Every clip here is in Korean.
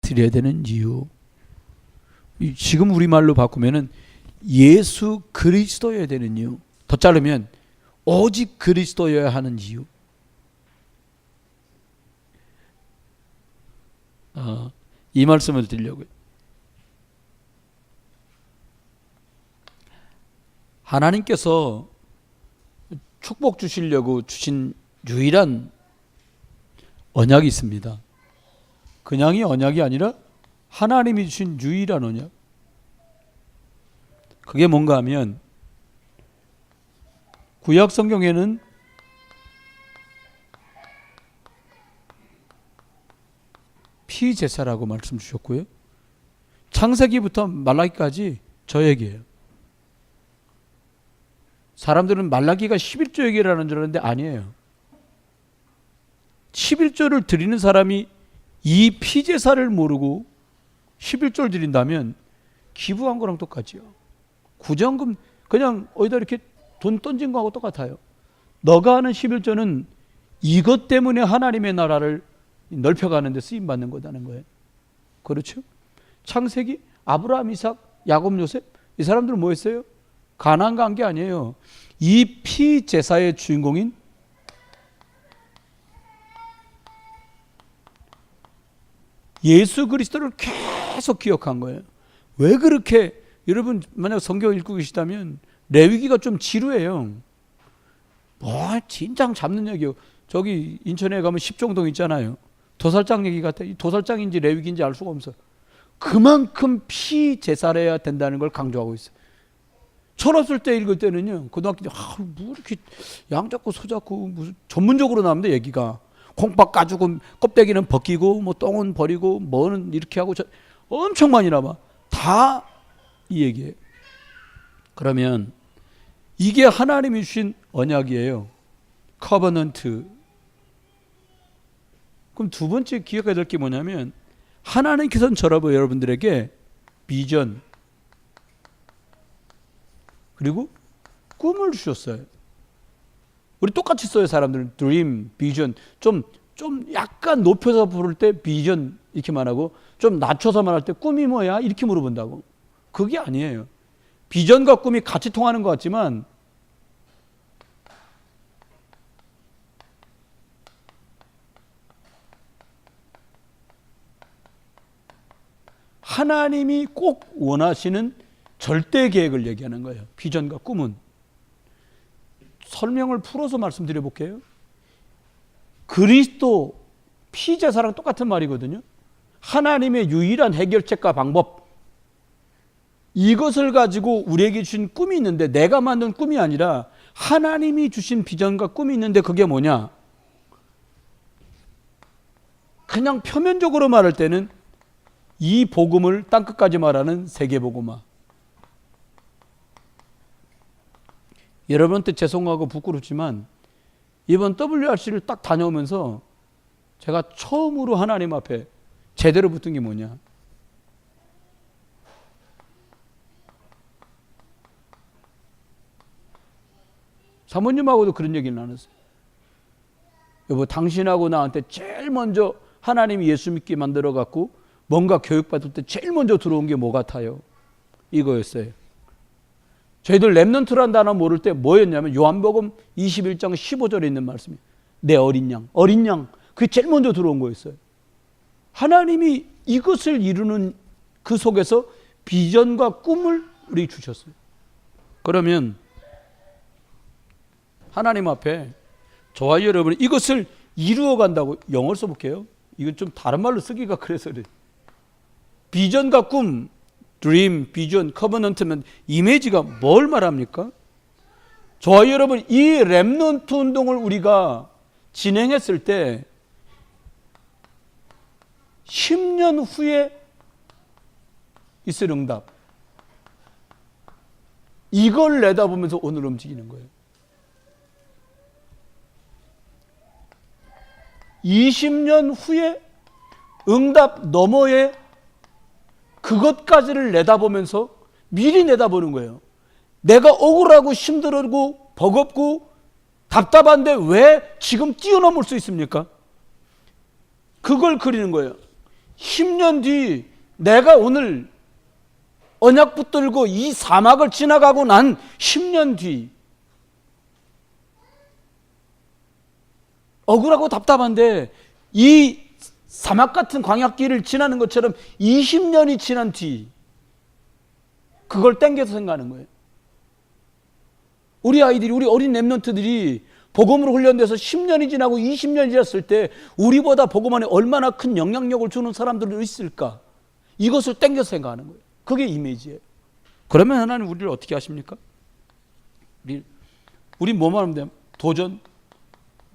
드려야 되는 이유. 지금 우리말로 바꾸면은 예수 그리스도여야 되는 이유. 더 자르면 오직 그리스도여야 하는 이유. 이 말씀을 드리려고요. 하나님께서 축복 주시려고 주신 유일한 언약이 있습니다. 그냥이 언약이 아니라 하나님이 주신 유일한 언약. 그게 뭔가 하면 구약 성경에는 피제사라고 말씀 주셨고요. 창세기부터 말라기까지 저 얘기예요. 사람들은 말라기가 11조 얘기라는 줄 알았는데 아니에요. 11조를 드리는 사람이 이 피제사를 모르고 11조를 드린다면 기부한 거랑 똑같지요. 구정금 그냥 어디다 이렇게 돈 던진 거하고 똑같아요. 너가 하는 11조는 이것 때문에 하나님의 나라를 넓혀가는 데 쓰임받는 거다는 거예요. 그렇죠? 창세기, 아브라함, 이삭, 야곱, 요셉 이 사람들은 뭐 했어요? 가나안 간 게 아니에요. 이 피제사의 주인공인 예수 그리스도를 계속 기억한 거예요. 왜 그렇게 여러분 만약 성경 읽고 계시다면 레위기가 좀 지루해요. 뭐 진장 잡는 얘기요. 저기 인천에 가면 십종동 있잖아요. 도살장 얘기 같아. 도살장인지 레위기인지 알 수가 없어. 그만큼 피제사해야 된다는 걸 강조하고 있어요. 철없을 때 읽을 때는요. 고등학교 때 뭐 이렇게 양 잡고 소 잡고 무슨 전문적으로 나오는데 얘기가 콩밥 까주고 껍데기는 벗기고 뭐 똥은 버리고 뭐는 이렇게 하고 엄청 많이 나와. 다 이 얘기예요. 그러면 이게 하나님이 주신 언약이에요. 커버넌트. 그럼 두 번째 기억해야 될 게 뭐냐면 하나님께서는 저라고 여러분들에게 비전 그리고 꿈을 주셨어요. 우리 똑같이 써요. 사람들은 드림, 비전. 좀 약간 높여서 부를 때 비전 이렇게 말하고 좀 낮춰서 말할 때 꿈이 뭐야? 이렇게 물어본다고. 그게 아니에요. 비전과 꿈이 같이 통하는 것 같지만 하나님이 꼭 원하시는 절대 계획을 얘기하는 거예요. 비전과 꿈은. 설명을 풀어서 말씀드려 볼게요. 그리스도 피제사랑 똑같은 말이거든요. 하나님의 유일한 해결책과 방법. 이것을 가지고 우리에게 주신 꿈이 있는데 내가 만든 꿈이 아니라 하나님이 주신 비전과 꿈이 있는데 그게 뭐냐? 그냥 표면적으로 말할 때는 이 복음을 땅끝까지 말하는 세계복음화. 여러분한테 죄송하고 부끄럽지만 이번 WRC를 딱 다녀오면서 제가 처음으로 하나님 앞에 제대로 붙은 게 뭐냐? 사모님하고도 그런 얘기를 나눴어요. 여보, 당신하고 나한테 제일 먼저 하나님이 예수 믿게 만들어 갖고 뭔가 교육받을 때 제일 먼저 들어온 게 뭐 같아요? 이거였어요. 저희들 렘넌트라는 단어 모를 때 뭐였냐면 요한복음 21장 15절에 있는 말씀이에요. 내 어린 양, 어린 양. 그게 제일 먼저 들어온 거였어요. 하나님이 이것을 이루는 그 속에서 비전과 꿈을 우리 주셨어요. 그러면 하나님 앞에 저와 여러분이 이것을 이루어 간다고 영어를 써볼게요. 이건 좀 다른 말로 쓰기가 그래서 그래. 비전과 꿈, 드림, 비전, 커버넌트면 이미지가 뭘 말합니까? 저와 여러분 이 렘넌트 운동을 우리가 진행했을 때 10년 후에 있을 응답. 이걸 내다보면서 오늘 움직이는 거예요. 20년 후에 응답 너머에 그것까지를 내다보면서 미리 내다보는 거예요. 내가 억울하고 힘들고 버겁고 답답한데 왜 지금 뛰어넘을 수 있습니까? 그걸 그리는 거예요. 10년 뒤 내가 오늘 언약 붙들고 이 사막을 지나가고 난 10년 뒤 억울하고 답답한데 이 사막 같은 광야길을 지나는 것처럼 20년이 지난 뒤 그걸 땡겨서 생각하는 거예요. 우리 아이들이, 우리 어린 랩런트들이 복음으로 훈련돼서 10년이 지나고 20년이 지났을 때 우리보다 복음 안에 얼마나 큰 영향력을 주는 사람들이 있을까? 이것을 땡겨서 생각하는 거예요. 그게 이미지예요. 그러면 하나님 우리를 어떻게 하십니까? 우리 뭐만 하면 돼요? 도전.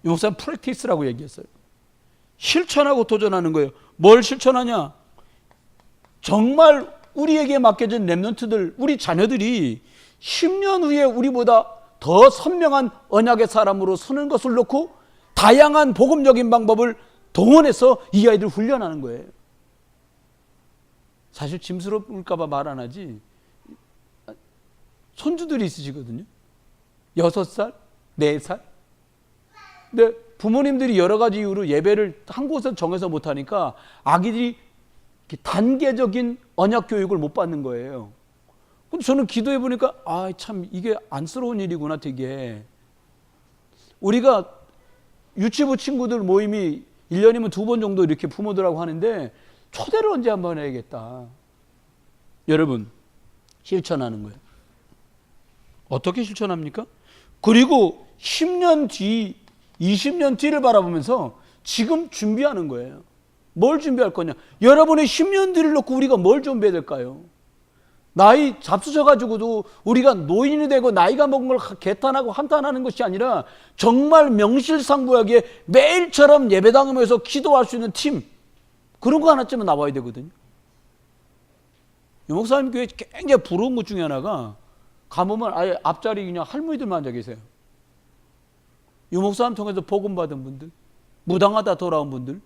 이 목사는 프랙티스라고 얘기했어요. 실천하고 도전하는 거예요. 뭘 실천하냐? 정말 우리에게 맡겨진 랩런트들, 우리 자녀들이 10년 후에 우리보다 더 선명한 언약의 사람으로 서는 것을 놓고 다양한 복음적인 방법을 동원해서 이 아이들 훈련하는 거예요. 사실 짐스러울까 봐 말 안 하지 손주들이 있으시거든요. 6살, 4살. 근데 부모님들이 여러 가지 이유로 예배를 한 곳에서 정해서 못하니까 아기들이 단계적인 언약 교육을 못 받는 거예요. 근데 저는 기도해 보니까 참 이게 안쓰러운 일이구나. 되게 우리가 유치부 친구들 모임이 1년이면 2번 정도 이렇게 부모들하고 하는데 초대를 언제 한번 해야겠다. 여러분 실천하는 거예요. 어떻게 실천합니까? 그리고 10년 뒤 20년 뒤를 바라보면서 지금 준비하는 거예요. 뭘 준비할 거냐? 여러분의 10년 뒤를 놓고 우리가 뭘 준비해야 될까요? 나이 잡수셔가지고도 우리가 노인이 되고 나이가 먹은 걸 개탄하고 한탄하는 것이 아니라 정말 명실상부하게 매일처럼 예배당에서 기도할 수 있는 팀, 그런 거 하나쯤은 나와야 되거든요. 이 목사님 교회 굉장히 부러운 것 중에 하나가 가보면 아예 앞자리 그냥 할머니들만 앉아 계세요. 이 목사님 통해서 복음 받은 분들, 무당하다 돌아온 분들,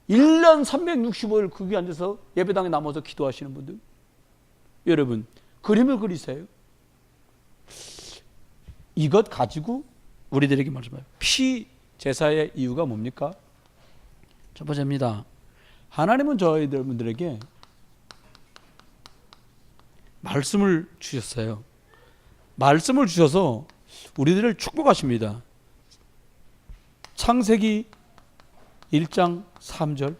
1년 365일 거기 앉아서 예배당에 남아서 기도하시는 분들. 여러분 그림을 그리세요. 이것 가지고 우리들에게 말씀해요. 피제사의 이유가 뭡니까? 첫 번째입니다. 하나님은 저희들에게 말씀을 주셨어요. 말씀을 주셔서 우리들을 축복하십니다. 창세기 1장 3절.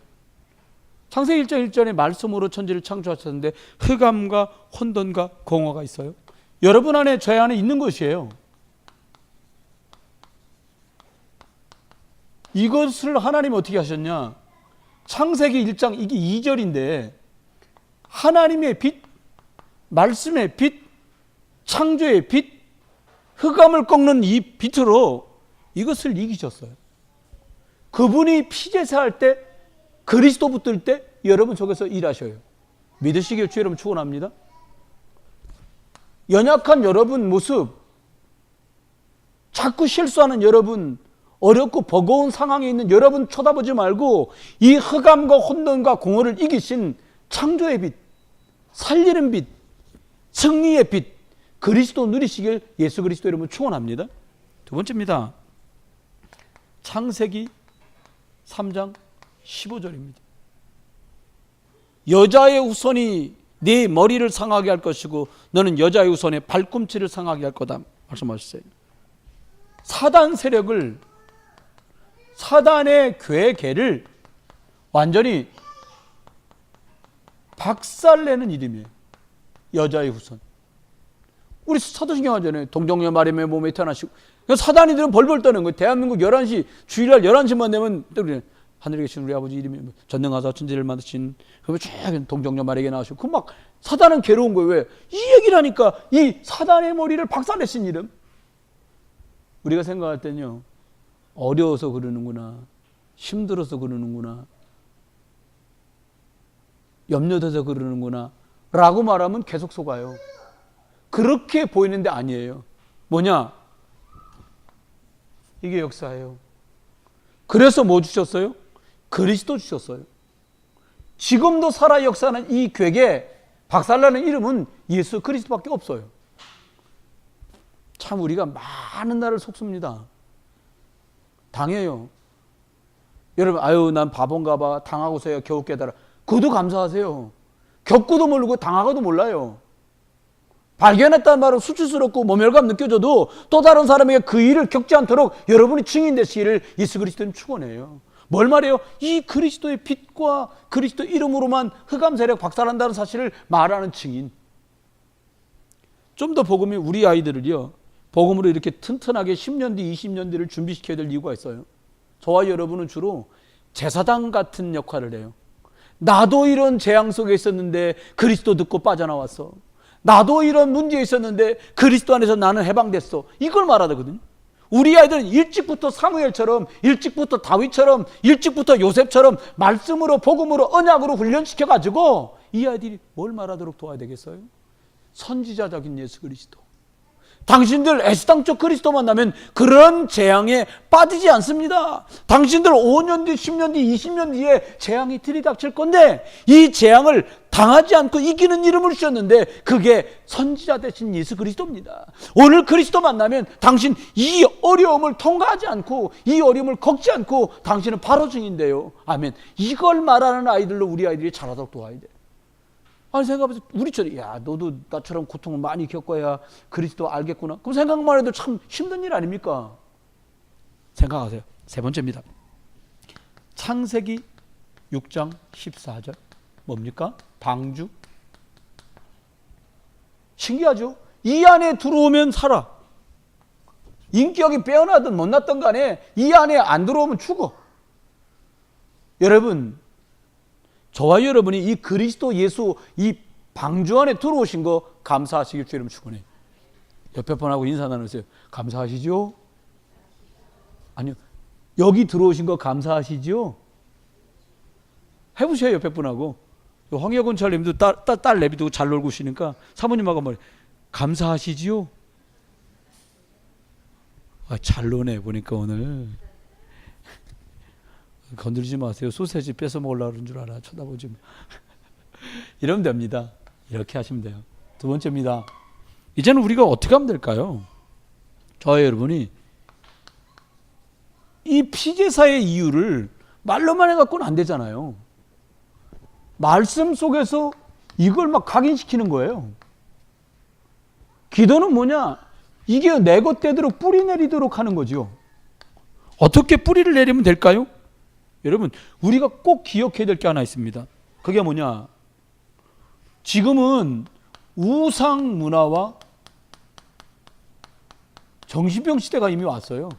창세기 1장 1절에 말씀으로 천지를 창조하셨는데 흑암과 혼돈과 공허가 있어요. 여러분 안에 저 안에 있는 것이에요. 이것을 하나님이 어떻게 하셨냐? 창세기 1장 이게 2절인데 하나님의 빛, 말씀의 빛, 창조의 빛, 흑암을 꺾는 이 빛으로 이것을 이기셨어요. 그분이 피제사할 때 그리스도 붙들 때 여러분 속에서 일하셔요. 믿으시길 주 여러분 축원합니다. 연약한 여러분 모습, 자꾸 실수하는 여러분, 어렵고 버거운 상황에 있는 여러분 쳐다보지 말고 이 흑암과 혼돈과 공허를 이기신 창조의 빛, 살리는 빛, 승리의 빛, 그리스도 누리시길 예수 그리스도 여러분 축원합니다. 두 번째입니다. 창세기 3장 15절입니다. 여자의 후손이 네 머리를 상하게 할 것이고 너는 여자의 후손의 발꿈치를 상하게 할 거다 말씀하셨어요. 사단 세력을, 사단의 괴계를 완전히 박살내는 이름이에요. 여자의 후손. 우리 사도신경 하잖아요. 동정녀 마리아의 몸에 태어나시고. 사단이들은 벌벌 떠는 거예요. 대한민국 11시, 주일날 11시만 되면 하늘에 계신 우리 아버지 이름이 전능하사 천지를 만드신, 그러면 쫙 동정녀 마리아에게 나오시고, 그 막 사단은 괴로운 거예요. 왜? 이 얘기를 하니까 이 사단의 머리를 박살내신 이름. 우리가 생각할 때는요, 어려워서 그러는구나, 힘들어서 그러는구나, 염려돼서 그러는구나 라고 말하면 계속 속아요. 그렇게 보이는데 아니에요. 뭐냐? 이게 역사예요. 그래서 뭐 주셨어요? 그리스도 주셨어요. 지금도 살아 역사하는 이 괴계, 박살나는 이름은 예수 그리스도밖에 없어요. 참 우리가 많은 날을 속습니다. 당해요. 여러분, 아유 난 바본가 봐. 당하고서야 겨우 깨달아. 그것도 감사하세요. 겪고도 모르고 당하고도 몰라요. 발견했다는 말은 수치스럽고 모멸감 느껴져도 또 다른 사람에게 그 일을 겪지 않도록 여러분이 증인 되시기를 예수 그리스도는 축원해요. 뭘 말해요? 이 그리스도의 빛과 그리스도 이름으로만 흑암 세력 박살난다는 사실을 말하는 증인. 좀 더 복음이 우리 아이들을요, 복음으로 이렇게 튼튼하게 10년 뒤, 20년 뒤를 준비시켜야 될 이유가 있어요. 저와 여러분은 주로 제사장 같은 역할을 해요. 나도 이런 재앙 속에 있었는데 그리스도 듣고 빠져나왔어. 나도 이런 문제에 있었는데 그리스도 안에서 나는 해방됐어. 이걸 말하거든요. 우리 아이들은 일찍부터 사무엘처럼, 일찍부터 다윗처럼, 일찍부터 요셉처럼 말씀으로, 복음으로, 언약으로 훈련시켜가지고 이 아이들이 뭘 말하도록 도와야 되겠어요? 선지자적인 예수 그리스도. 당신들 애수당초 그리스도 만나면 그런 재앙에 빠지지 않습니다. 당신들 5년 뒤, 10년 뒤, 20년 뒤에 재앙이 들이닥칠 건데 이 재앙을 당하지 않고 이기는 이름을 주셨는데 그게 선지자 되신 예수 그리스도입니다. 오늘 그리스도 만나면 당신 이 어려움을 통과하지 않고 이 어려움을 겪지 않고 당신은 바로 증인돼요. 아멘. 이걸 말하는 아이들로 우리 아이들이 자라도록 도와야 돼요. 아니 생각해보세요. 우리처럼 야 너도 나처럼 고통을 많이 겪어야 그리스도 알겠구나. 그럼 생각만 해도 참 힘든 일 아닙니까? 생각하세요. 세 번째입니다. 창세기 6장 14절 뭡니까? 방주. 신기하죠? 이 안에 들어오면 살아. 인격이 빼어나든 못났던 간에 이 안에 안 들어오면 죽어. 여러분, 저와 여러분이 이 그리스도 예수 이 방주 안에 들어오신 거 감사하시길 주님 축원해요. 옆에 분하고 인사 나누세요. 감사하시죠? 아니요. 여기 들어오신 거 감사하시죠? 해보세요. 옆에 분하고. 황여군 char님도 딸 내비두고 잘 놀고 오시니까 사모님하고 말해. 감사하시지요? 아, 잘 노네 보니까 오늘. 건드리지 마세요. 소세지 뺏어 먹으려고 그런 줄 알아. 쳐다보지 마. 이러면 됩니다. 이렇게 하시면 돼요. 두 번째입니다. 이제는 우리가 어떻게 하면 될까요? 저와 여러분이 이 피제사의 이유를 말로만 해갖고는 안 되잖아요. 말씀 속에서 이걸 막 각인시키는 거예요. 기도는 뭐냐? 이게 내 것대로 뿌리 내리도록 하는 거죠. 어떻게 뿌리를 내리면 될까요? 여러분, 우리가 꼭 기억해야 될 게 하나 있습니다. 그게 뭐냐? 지금은 우상 문화와 정신병 시대가 이미 왔어요.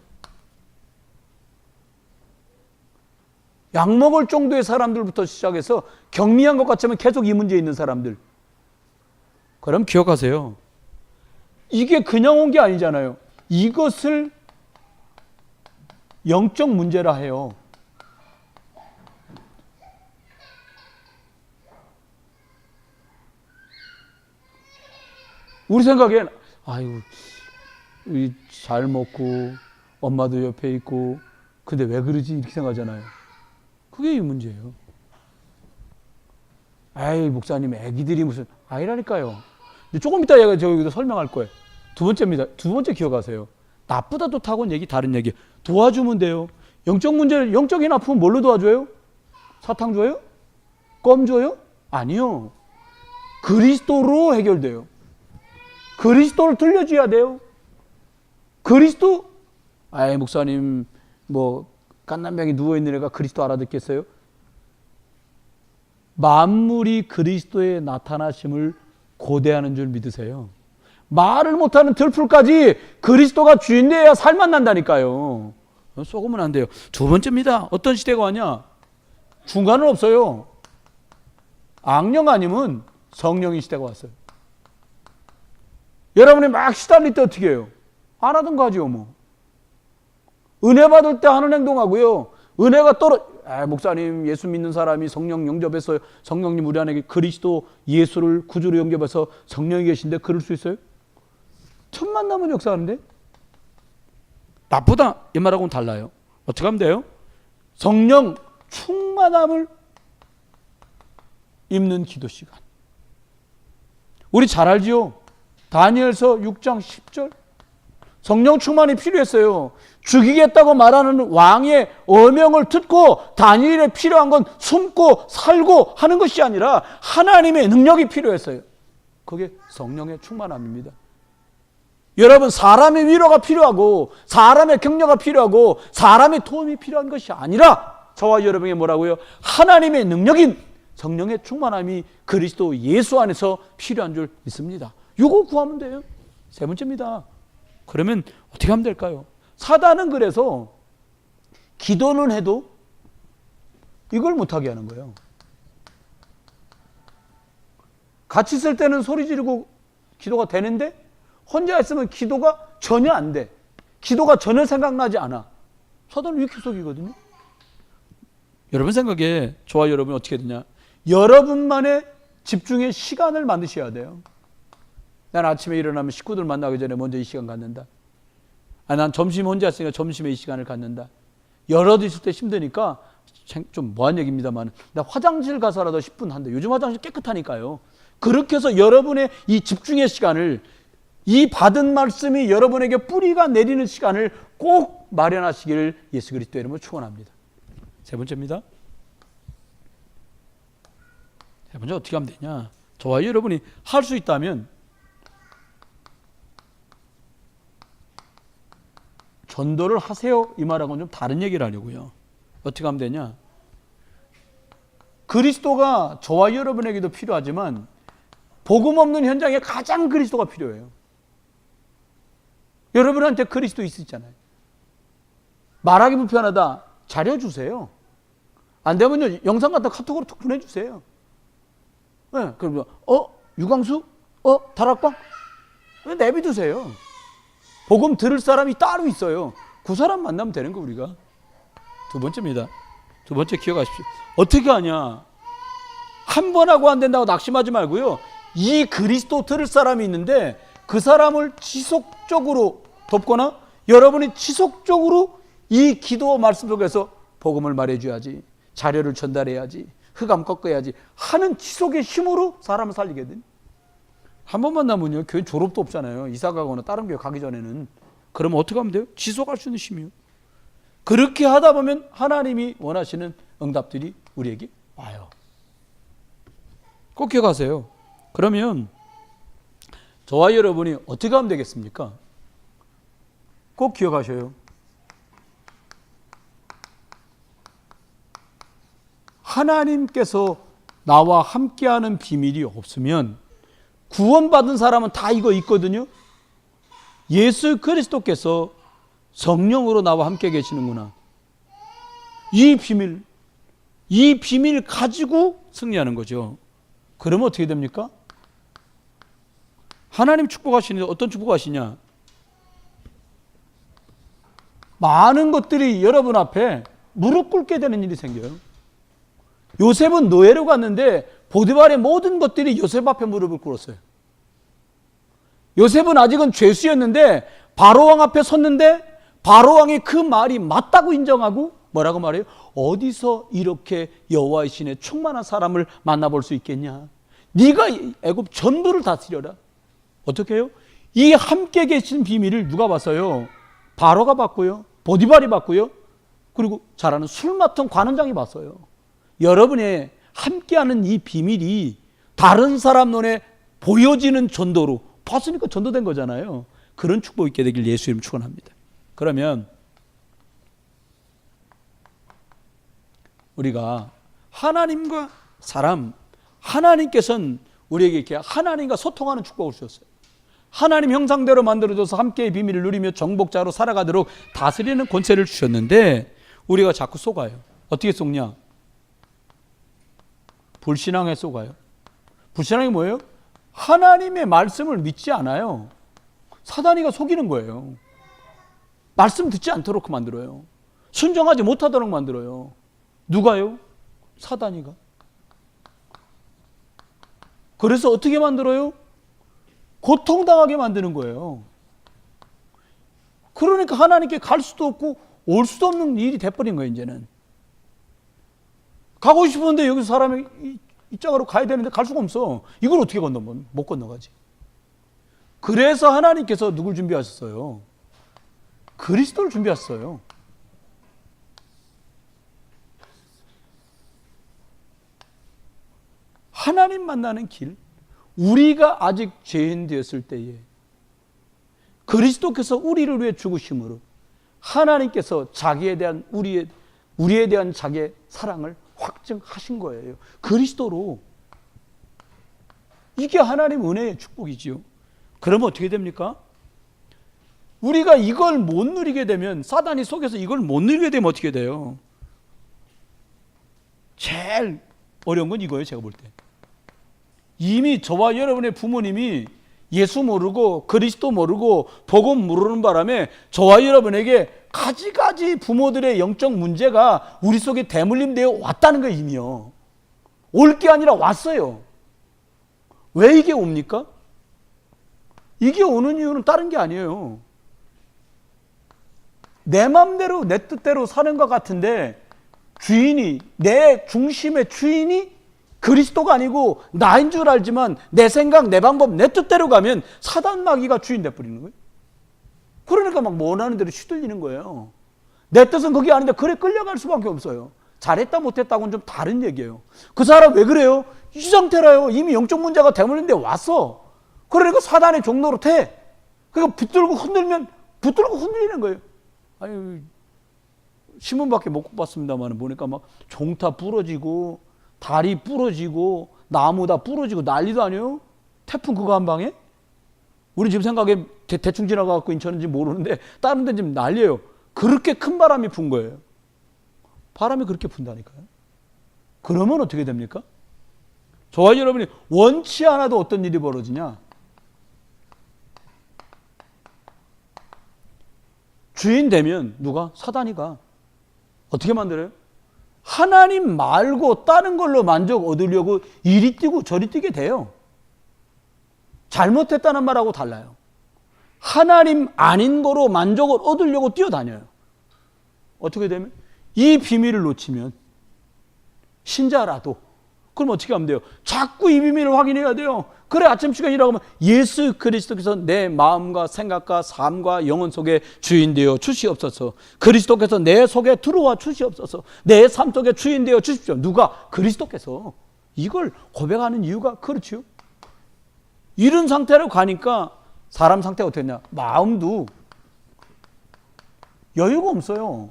약 먹을 정도의 사람들부터 시작해서 경미한 것 같지만 계속 이 문제에 있는 사람들. 그럼 기억하세요. 이게 그냥 온 게 아니잖아요. 이것을 영적 문제라 해요. 우리 생각엔 아이고 잘 먹고 엄마도 옆에 있고 근데 왜 그러지 이렇게 생각하잖아요. 그게 이 문제예요. 에이 목사님 애기들이 무슨 아니라니까요. 조금 이따 얘가 저기도 설명할 거예요. 두 번째입니다. 두 번째 기억하세요. 나쁘다 좋다고는 얘기 다른 얘기. 도와주면 돼요. 영적 문제를 영적인 아픔은 뭘로 도와줘요? 사탕 줘요? 껌 줘요? 아니요. 그리스도로 해결돼요. 그리스도를 들려줘야 돼요. 그리스도? 아이 목사님 뭐 깐난병이 누워있는 애가 그리스도 알아듣겠어요? 만물이 그리스도의 나타나심을 고대하는 줄 믿으세요. 말을 못하는 들풀까지 그리스도가 주인되어야 살만 난다니까요. 속으면 안 돼요. 두 번째입니다. 어떤 시대가 왔냐? 중간은 없어요. 악령 아니면 성령의 시대가 왔어요. 여러분이 막 시달릴 때 어떻게 해요? 안 하던 거 하죠 뭐. 은혜 받을 때 하는 행동하고요. 은혜가 목사님 예수 믿는 사람이 성령 영접해서 성령님 우리 안에 그리스도 예수를 구주로 영접해서 성령이 계신데 그럴 수 있어요? 첫 만남은 역사하는데? 나쁘다 이 말하고는 달라요. 어떻게 하면 돼요? 성령 충만함을 입는 기도 시간. 우리 잘 알지요? 다니엘서 6장 10절 성령 충만이 필요했어요. 죽이겠다고 말하는 왕의 어명을 듣고 다니엘에 필요한 건 숨고 살고 하는 것이 아니라 하나님의 능력이 필요했어요. 그게 성령의 충만함입니다. 여러분, 사람의 위로가 필요하고 사람의 격려가 필요하고 사람의 도움이 필요한 것이 아니라 저와 여러분에게 뭐라고요? 하나님의 능력인 성령의 충만함이 그리스도 예수 안에서 필요한 줄 믿습니다. 이거 구하면 돼요. 세 번째입니다. 그러면 어떻게 하면 될까요? 사단은 그래서 기도는 해도 이걸 못하게 하는 거예요. 같이 있을 때는 소리 지르고 기도가 되는데 혼자 있으면 기도가 전혀 안 돼. 기도가 전혀 생각나지 않아. 사단은 이렇게 속이거든요. 여러분 생각에 저와 여러분이 어떻게 되냐? 여러분만의 집중의 시간을 만드셔야 돼요. 난 아침에 일어나면 식구들 만나기 전에 먼저 이 시간 갖는다. 난 점심 혼자 있으니까 점심에 이 시간을 갖는다. 여럿 있을 때 힘드니까 좀 뭐한 얘기입니다만 나 화장실 가서라도 10분 한다. 요즘 화장실 깨끗하니까요. 그렇게 해서 여러분의 이 집중의 시간을, 이 받은 말씀이 여러분에게 뿌리가 내리는 시간을 꼭 마련하시기를 예수 그리스도의 이름으로 축원합니다. 세 번째입니다. 세 번째 어떻게 하면 되냐? 저와 여러분이 할 수 있다면 전도를 하세요. 이 말하고는 좀 다른 얘기를 하려고요. 어떻게 하면 되냐? 그리스도가 저와 여러분에게도 필요하지만 복음 없는 현장에 가장 그리스도가 필요해요. 여러분한테 그리스도 있잖아요. 말하기 불편하다. 자료 주세요. 안 되면요, 영상 같은 카톡으로 톡 보내주세요. 네, 그럼 유광수? 다락방? 내비두세요. 복음 들을 사람이 따로 있어요. 그 사람 만나면 되는 거 우리가. 두 번째입니다. 두 번째 기억하십시오. 어떻게 하냐? 한 번 하고 안 된다고 낙심하지 말고요. 이 그리스도 들을 사람이 있는데 그 사람을 지속적으로 돕거나 여러분이 지속적으로 이 기도 말씀 속에서 복음을 말해줘야지, 자료를 전달해야지, 흑암 꺾어야지 하는 지속의 힘으로 사람을 살리거든. 한 번만 나면요, 교회 졸업도 없잖아요. 이사 가거나 다른 교회 가기 전에는. 그러면 어떻게 하면 돼요? 지속할 수 있는 힘이요. 그렇게 하다 보면 하나님이 원하시는 응답들이 우리에게 와요. 꼭 기억하세요. 그러면 저와 여러분이 어떻게 하면 되겠습니까? 꼭 기억하셔요. 하나님께서 나와 함께하는 비밀이 없으면 구원받은 사람은 다 이거 있거든요. 예수 그리스도께서 성령으로 나와 함께 계시는구나. 이 비밀 가지고 승리하는 거죠. 그러면 어떻게 됩니까? 하나님 축복하시는데 어떤 축복하시냐? 많은 것들이 여러분 앞에 무릎 꿇게 되는 일이 생겨요. 요셉은 노예로 갔는데 보디발의 모든 것들이 요셉 앞에 무릎을 꿇었어요. 요셉은 아직은 죄수였는데 바로왕 앞에 섰는데 바로왕이 그 말이 맞다고 인정하고 뭐라고 말해요? 어디서 이렇게 여호와의 신의 충만한 사람을 만나볼 수 있겠냐? 네가 애굽 전부를 다스려라. 어떻게 해요? 이 함께 계신 비밀을 누가 봤어요? 바로가 봤고요. 보디발이 봤고요. 그리고 잘 아는 술 맡은 관원장이 봤어요. 여러분의 함께하는 이 비밀이 다른 사람 눈에 보여지는 전도로 봤으니까 전도된 거잖아요. 그런 축복이 있게 되길 예수 이름 축원합니다. 그러면 우리가 하나님과 사람, 하나님께서는 우리에게 이렇게 하나님과 소통하는 축복을 주셨어요. 하나님 형상대로 만들어줘서 함께의 비밀을 누리며 정복자로 살아가도록 다스리는 권세를 주셨는데 우리가 자꾸 속아요. 어떻게 속냐? 불신앙에 속아요. 불신앙이 뭐예요? 하나님의 말씀을 믿지 않아요. 사단이가 속이는 거예요. 말씀 듣지 않도록 만들어요. 순종하지 못하도록 만들어요. 누가요? 사단이가. 그래서 어떻게 만들어요? 고통당하게 만드는 거예요. 그러니까 하나님께 갈 수도 없고 올 수도 없는 일이 돼버린 거예요. 이제는 가고 싶은데 여기서 사람이 이 짝으로 가야 되는데 갈 수가 없어. 이걸 어떻게 건너면 못 건너가지. 그래서 하나님께서 누굴 준비하셨어요? 그리스도를 준비했어요. 하나님 만나는 길, 우리가 아직 죄인 되었을 때에 그리스도께서 우리를 위해 죽으심으로 하나님께서 자기에 대한 우리에 대한 자기의 사랑을 확증하신 거예요. 그리스도로. 이게 하나님 은혜의 축복이지요. 그러면 어떻게 됩니까? 우리가 이걸 못 누리게 되면, 사단이 속에서 이걸 못 누리게 되면 어떻게 돼요? 제일 어려운 건 이거예요. 제가 볼 때. 이미 저와 여러분의 부모님이 예수 모르고 그리스도 모르고 복음 모르는 바람에 저와 여러분에게 가지가지 부모들의 영적 문제가 우리 속에 대물림되어 왔다는 거예요. 이미요. 올 게 아니라 왔어요. 왜 이게 옵니까? 이게 오는 이유는 다른 게 아니에요. 내 맘대로 내 뜻대로 사는 것 같은데 주인이, 내 중심의 주인이 그리스도가 아니고 나인 줄 알지만 내 생각, 내 방법, 내 뜻대로 가면 사단 마귀가 주인 돼버리는 거예요. 그러니까 막 원하는 대로 휘둘리는 거예요. 내 뜻은 그게 아닌데 그래 끌려갈 수밖에 없어요. 잘했다 못했다고는 좀 다른 얘기예요. 그 사람 왜 그래요? 이 상태라요. 이미 영적 문제가 대물림돼 왔어. 그러니까 사단의 종로로 돼. 그러니까 붙들고 흔들리는 거예요. 아니, 신문밖에 못 봤습니다만 보니까 막 종타 부러지고 다리 부러지고 나무 다 부러지고 난리도 아니에요. 태풍 그거 한 방에? 우리 집 생각에 대충 지나가고 인천인지 모르는데 다른 데는 지금 난리예요. 그렇게 큰 바람이 분 거예요. 바람이 그렇게 분다니까요. 그러면 어떻게 됩니까? 저와 여러분이 원치 않아도 어떤 일이 벌어지냐? 주인 되면 누가? 사단이가 어떻게 만들어요? 하나님 말고 다른 걸로 만족 얻으려고 이리 뛰고 저리 뛰게 돼요. 잘못했다는 말하고 달라요. 하나님 아닌 거로 만족을 얻으려고 뛰어다녀요. 어떻게 되면? 이 비밀을 놓치면 신자라도 그럼 어떻게 하면 돼요? 자꾸 이 비밀을 확인해야 돼요. 그래 아침 시간이라고 하면 예수 그리스도께서 내 마음과 생각과 삶과 영혼 속에 주인 되어 주시옵소서. 그리스도께서 내 속에 들어와 주시옵소서. 내 삶 속에 주인 되어 주십시오. 누가? 그리스도께서. 이걸 고백하는 이유가 그렇죠. 이런 상태로 가니까 사람 상태가 어떻게 되냐? 마음도 여유가 없어요.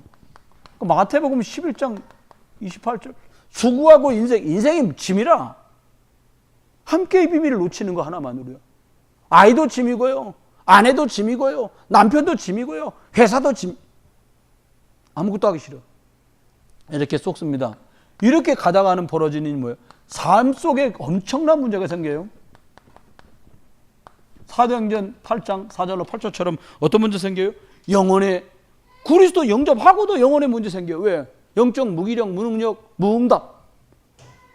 마태복음 11장 28절 수구하고 인생이 짐이라 함께 이 비밀을 놓치는 거 하나만으로요. 아이도 짐이고요. 아내도 짐이고요. 남편도 짐이고요. 회사도 짐. 아무것도 하기 싫어. 이렇게 쏙습니다. 이렇게 가다가는 벌어지는 일이 뭐예요? 삶 속에 엄청난 문제가 생겨요. 사도행전 8장 4절로 8절처럼 어떤 문제 생겨요? 영혼의 그리스도 영접하고도 영혼의 문제 생겨요. 왜? 영적 무기력, 무능력, 무응답.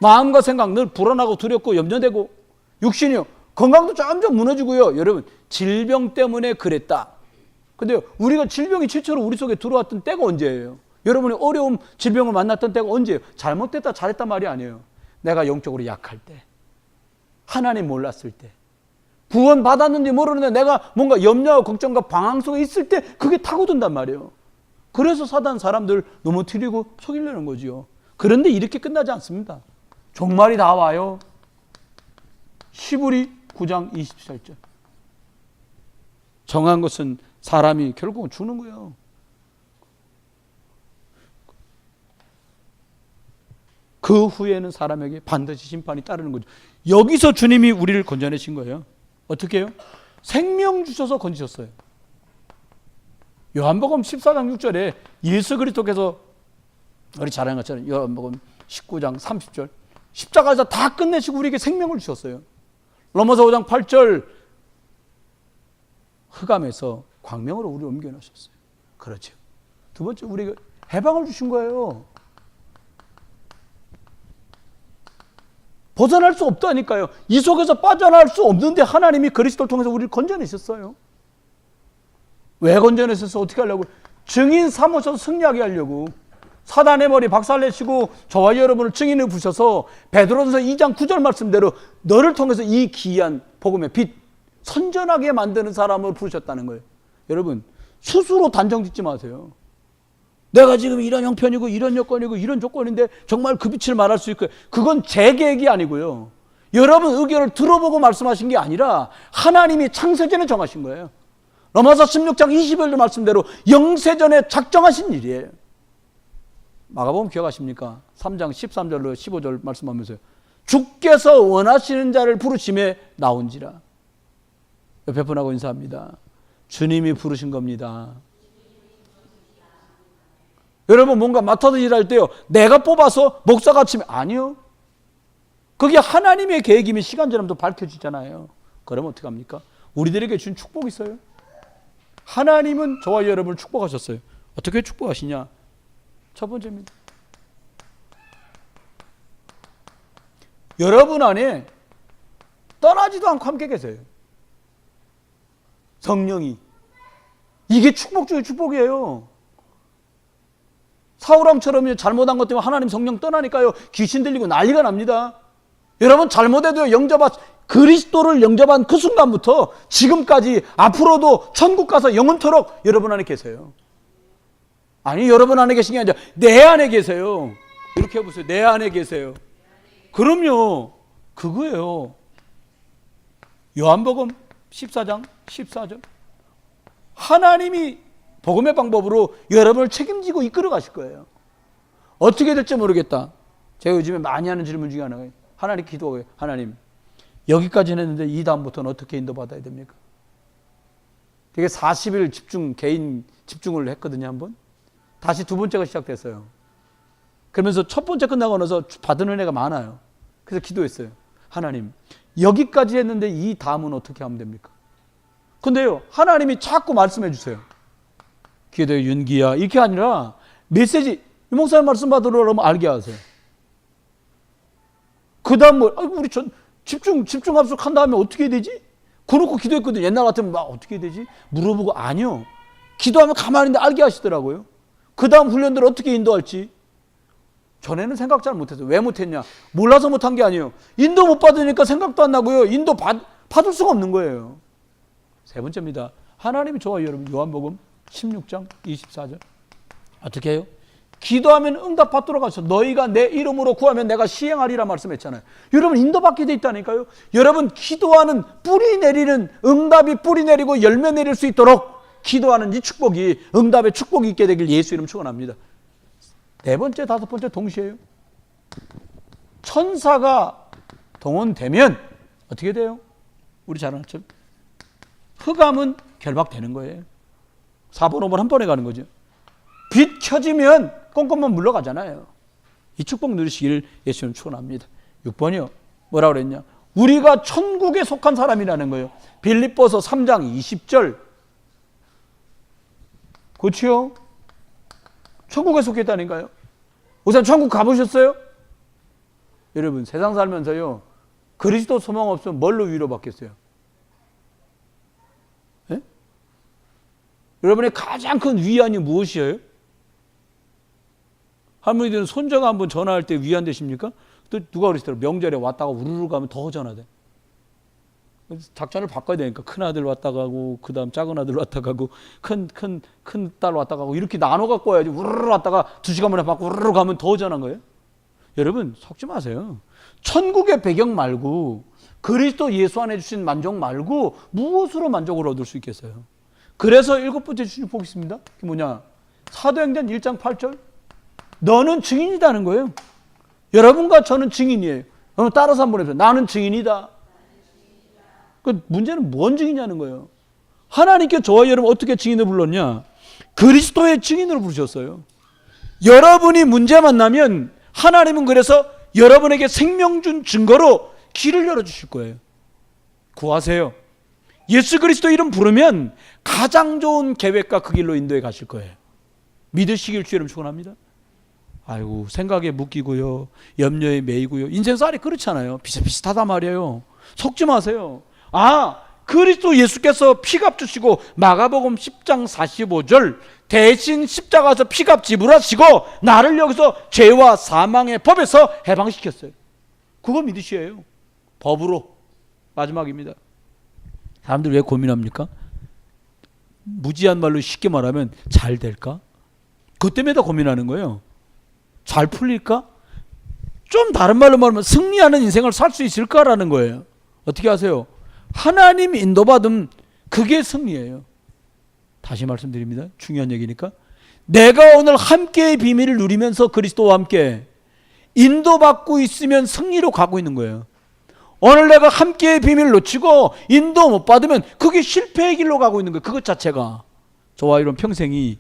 마음과 생각 늘 불안하고 두렵고 염려되고 육신이요. 건강도 점점 무너지고요. 여러분 질병 때문에 그랬다. 근데 우리가 질병이 최초로 우리 속에 들어왔던 때가 언제예요? 여러분이 어려움, 질병을 만났던 때가 언제예요? 잘못됐다 잘했단 말이 아니에요. 내가 영적으로 약할 때, 하나님 몰랐을 때, 구원 받았는지 모르는데 내가 뭔가 염려와 걱정과 방황 속에 있을 때 그게 타고든단 말이에요. 그래서 사단 사람들 넘어뜨리고 속이려는 거지요. 그런데 이렇게 끝나지 않습니다. 종말이 다 와요. 히브리 9장 27절. 정한 것은 사람이 결국은 주는 거예요. 그 후에는 사람에게 반드시 심판이 따르는 거죠. 여기서 주님이 우리를 건져내신 거예요. 어떻게 해요? 생명 주셔서 건지셨어요. 요한복음 14장 6절에 예수 그리스도께서 우리 잘 아는 것처럼 요한복음 19장 30절 십자가에서 다 끝내시고 우리에게 생명을 주셨어요. 로마서 5장 8절 흑암에서 광명으로 우리를 옮겨놓으셨어요. 그렇죠. 두 번째 우리가 해방을 주신 거예요. 벗어날 수 없다니까요. 이 속에서 빠져나갈 수 없는데 하나님이 그리스도를 통해서 우리를 건져내셨어요. 왜 건져내셔서 어떻게 하려고? 증인 삼으셔서 승리하게 하려고. 사단의 머리 박살내시고 저와 여러분을 증인을 부셔서 베드로전서 2장 9절 말씀대로 너를 통해서 이 기이한 복음의 빛 선전하게 만드는 사람을 부르셨다는 거예요. 여러분 스스로 단정 짓지 마세요. 내가 지금 이런 형편이고 이런 여건이고 이런 조건인데 정말 그 빛을 말할 수 있고, 그건 제 계획이 아니고요. 여러분 의견을 들어보고 말씀하신 게 아니라 하나님이 창세전에 정하신 거예요. 로마서 16장 20절 말씀대로 영세전에 작정하신 일이에요. 마가복음 기억하십니까? 3장 13절로 15절 말씀하면서요. 주께서 원하시는 자를 부르심에 나온지라. 옆에 분하고 인사합니다. 주님이 부르신 겁니다. 여러분 뭔가 맡아서 일할 때요, 내가 뽑아서 목사가 치면 아니요. 그게 하나님의 계획이면 시간 지나면 또 밝혀지잖아요. 그러면 어떻게 합니까? 우리들에게 준 축복이 있어요. 하나님은 저와 여러분을 축복하셨어요. 어떻게 축복하시냐? 첫 번째입니다. 여러분 안에 떠나지도 않고 함께 계세요. 성령이. 이게 축복 중에 축복이에요. 사울왕처럼 잘못한 것 때문에 하나님 성령 떠나니까요, 귀신 들리고 난리가 납니다. 여러분 잘못해도 그리스도를 영접한 그 순간부터 지금까지 앞으로도 천국 가서 영원토록 여러분 안에 계세요. 아니, 여러분 안에 계신 게 아니라 내 안에 계세요. 이렇게 해보세요. 내 안에 계세요. 그럼요. 그거예요. 요한복음 14장 14절. 하나님이 복음의 방법으로 여러분을 책임지고 이끌어 가실 거예요. 어떻게 될지 모르겠다. 제가 요즘에 많이 하는 질문 중에 하나가 하나님 기도해요. 하나님, 여기까지는 했는데 이 다음부터는 어떻게 인도받아야 됩니까? 되게 40일 개인 집중을 했거든요, 한번. 다시 두 번째가 시작됐어요. 그러면서 첫 번째 끝나고 나서 받은 은혜가 많아요. 그래서 기도했어요. 하나님, 여기까지 했는데 이 다음은 어떻게 하면 됩니까? 근데요, 하나님이 자꾸 말씀해 주세요. 기도의 윤기야. 이렇게 아니라 메시지, 이 목사님 말씀 받으러 그러면 알게 하세요. 그 다음 우리 집중합숙 한 다음에 어떻게 해야 되지? 그렇고 기도했거든요. 옛날 같으면 막 어떻게 해야 되지? 물어보고 아니요. 기도하면 가만히 있는데 알게 하시더라고요. 그 다음 훈련들 어떻게 인도할지. 전에는 생각 잘 못했어요. 왜 못했냐? 몰라서 못한 게 아니에요. 인도 못 받으니까 생각도 안 나고요. 인도 받을 수가 없는 거예요. 세 번째입니다. 하나님이 저와 여러분, 요한복음 16장 24절. 어떻게 해요? 기도하면 응답 받도록 하셔. 너희가 내 이름으로 구하면 내가 시행하리라 말씀했잖아요. 여러분 인도받게 돼 있다니까요. 여러분 기도하는 뿌리 내리는, 응답이 뿌리 내리고 열매 내릴 수 있도록 기도하는 이 축복이, 응답의 축복이 있게 되길 예수 이름 축원합니다. 네 번째, 다섯 번째 동시에요. 천사가 동원되면 어떻게 돼요? 우리 잘 아는 것처럼 흑암은 결박되는 거예요. 4번, 5번 한 번에 가는 거죠. 빛 켜지면 꼼꼼만 물러가잖아요. 이 축복 누리시기를 예수님 축원합니다. 6번이요. 뭐라고 그랬냐? 우리가 천국에 속한 사람이라는 거예요. 빌립보서 3장 20절. 그렇죠? 천국에 속했다니까요. 우선 천국 가보셨어요? 여러분 세상 살면서요, 그리스도 소망 없으면 뭘로 위로받겠어요? 네? 여러분의 가장 큰 위안이 무엇이에요? 할머니들은 손자가 한번 전화할 때 위안 되십니까? 또 누가 그러시더라고요. 명절에 왔다가 우르르 가면 더 전화돼. 작전을 바꿔야 되니까 큰 아들 왔다 가고, 그 다음 작은 아들 왔다 가고, 큰 딸 왔다 가고, 이렇게 나눠 갖고 와야지. 우르르 왔다가 2시간 만에 받고 우르르 가면 더 전화한 거예요. 여러분 속지 마세요. 천국의 배경 말고, 그리스도 예수 안에 주신 만족 말고 무엇으로 만족을 얻을 수 있겠어요? 그래서 7번째 주신 복이 있습니다. 그게 뭐냐? 사도행전 1장 8절. 너는 증인이다는 거예요. 여러분과 저는 증인이에요. 따라서 한번 해보세요. 나는 증인이다. 그 문제는 뭔 증인이냐는 거예요. 하나님께 저와 여러분 어떻게 증인을 불렀냐? 그리스도의 증인으로 부르셨어요. 여러분이 문제 만나면 하나님은 그래서 여러분에게 생명 준 증거로 길을 열어주실 거예요. 구하세요. 예수 그리스도 이름 부르면 가장 좋은 계획과 그 길로 인도해 가실 거예요. 믿으시길 주님 축원합니다. 아이고 생각에 묶이고요, 염려에 매이고요. 인생살이 그렇잖아요. 비슷비슷하단 말이에요. 속지 마세요. 그리스도 예수께서 피값 주시고 마가복음 10장 45절 대신 십자가에서 피값 지불하시고 나를 여기서 죄와 사망의 법에서 해방시켰어요. 그거 믿으시에요. 법으로. 마지막입니다. 사람들 왜 고민합니까? 무지한 말로 쉽게 말하면 잘 될까? 그것 때문에 다 고민하는 거예요. 잘 풀릴까? 좀 다른 말로 말하면 승리하는 인생을 살 수 있을까라는 거예요. 어떻게 하세요? 하나님 인도받음, 그게 승리예요. 다시 말씀드립니다. 중요한 얘기니까. 내가 오늘 함께의 비밀을 누리면서 그리스도와 함께 인도받고 있으면 승리로 가고 있는 거예요. 오늘 내가 함께의 비밀을 놓치고 인도 못 받으면 그게 실패의 길로 가고 있는 거예요. 그것 자체가. 저와 이런 평생이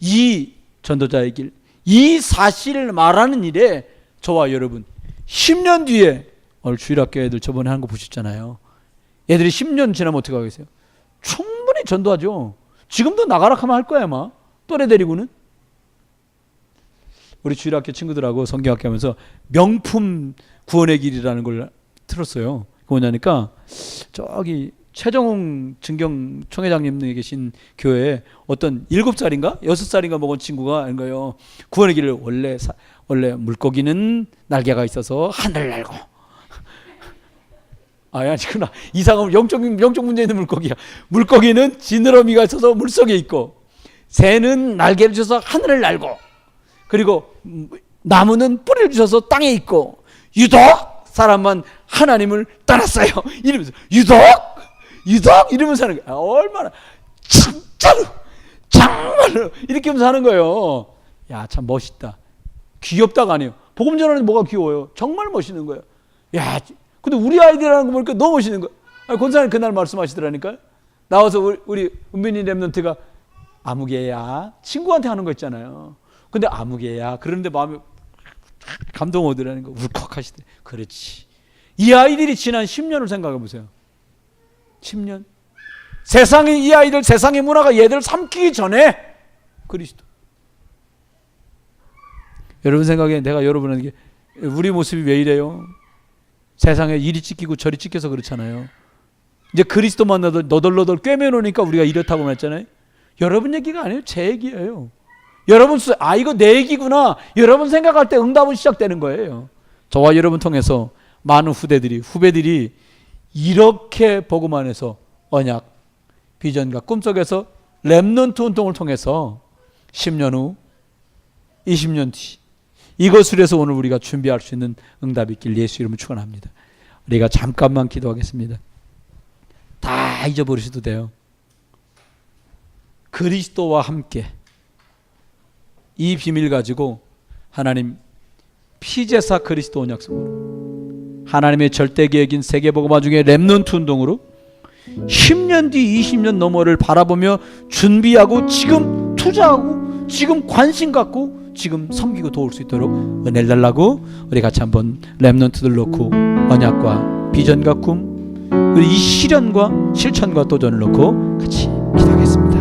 이 전도자의 길, 이 사실을 말하는 일에 저와 여러분 10년 뒤에, 오늘 주일학교 애들 저번에 한 거 보셨잖아요. 애들이 10년 지나면 어떻게 하겠어요? 충분히 전도하죠. 지금도 나가라 하면 할 거야 아마. 또래 데리고는. 우리 주일학교 친구들하고 성경학교 하면서 명품 구원의 길이라는 걸 틀었어요. 뭐냐니까 저기 최정웅 증경 총회장님이 계신 교회에 어떤 7살인가 6살인가 먹은 친구가 하는 거예요. 구원의 길을 원래 물고기는 날개가 있어서 하늘을 날고, 아니구나, 이상하면 영적 문제 있는 물고기야. 물고기는 지느러미가 있어서 물속에 있고, 새는 날개를 줘서 하늘을 날고, 그리고 나무는 뿌리를 주셔서 땅에 있고, 유독 사람만 하나님을 떠났어요. 이러면서 유독 이러면서 하는 거예요. 얼마나 진짜로 정말로 이렇게 하면서 하는 거예요. 야, 참 멋있다. 귀엽다가 아니에요. 복음 전하는 뭐가 귀여워요? 정말 멋있는 거예요. 야, 근데 우리 아이들이라는 거 보니까 너무 멋있는 거예요. 권사님 그날 말씀하시더라니까요. 나와서 우리 은빈이 랩런트가 아무개야, 친구한테 하는 거 있잖아요. 근데 아무개야 그러는데 마음이 감동 오더라는 거, 울컥하시더래. 그렇지. 이 아이들이 지난 10년을 생각해 보세요. 10년. 세상의 이 아이들, 세상의 문화가 얘들을 삼키기 전에 그리스도. 여러분 생각에 내가 여러분에게 우리 모습이 왜 이래요? 세상에 이리 찢기고 저리 찢겨서 그렇잖아요. 이제 그리스도 만나도 너덜너덜 꿰매놓으니까 우리가 이렇다고 말했잖아요. 여러분 얘기가 아니에요. 제 얘기예요. 여러분, 이거 내 얘기구나. 여러분 생각할 때 응답은 시작되는 거예요. 저와 여러분 통해서 많은 후배들이 이렇게 복음 안에서 언약, 비전과 꿈속에서 렘넌트 운동을 통해서 10년 후, 20년 뒤 이것을 해서 오늘 우리가 준비할 수 있는 응답이 있길 예수 이름으로 축원합니다. 우리가 잠깐만 기도하겠습니다. 다 잊어버리셔도 돼요. 그리스도와 함께 이 비밀 가지고 하나님 피제사 그리스도 언약성으로 하나님의 절대 계획인 세계복음화 중에 렘넌트 운동으로 10년 뒤 20년 너머를 바라보며 준비하고 지금 투자하고 지금 관심 갖고 지금 섬기고 도울 수 있도록 은혜를 달라고 우리 같이 한번 렘넌트들 놓고 언약과 비전과 꿈, 우리 이 실현과 실천과 도전을 놓고 같이 기도하겠습니다.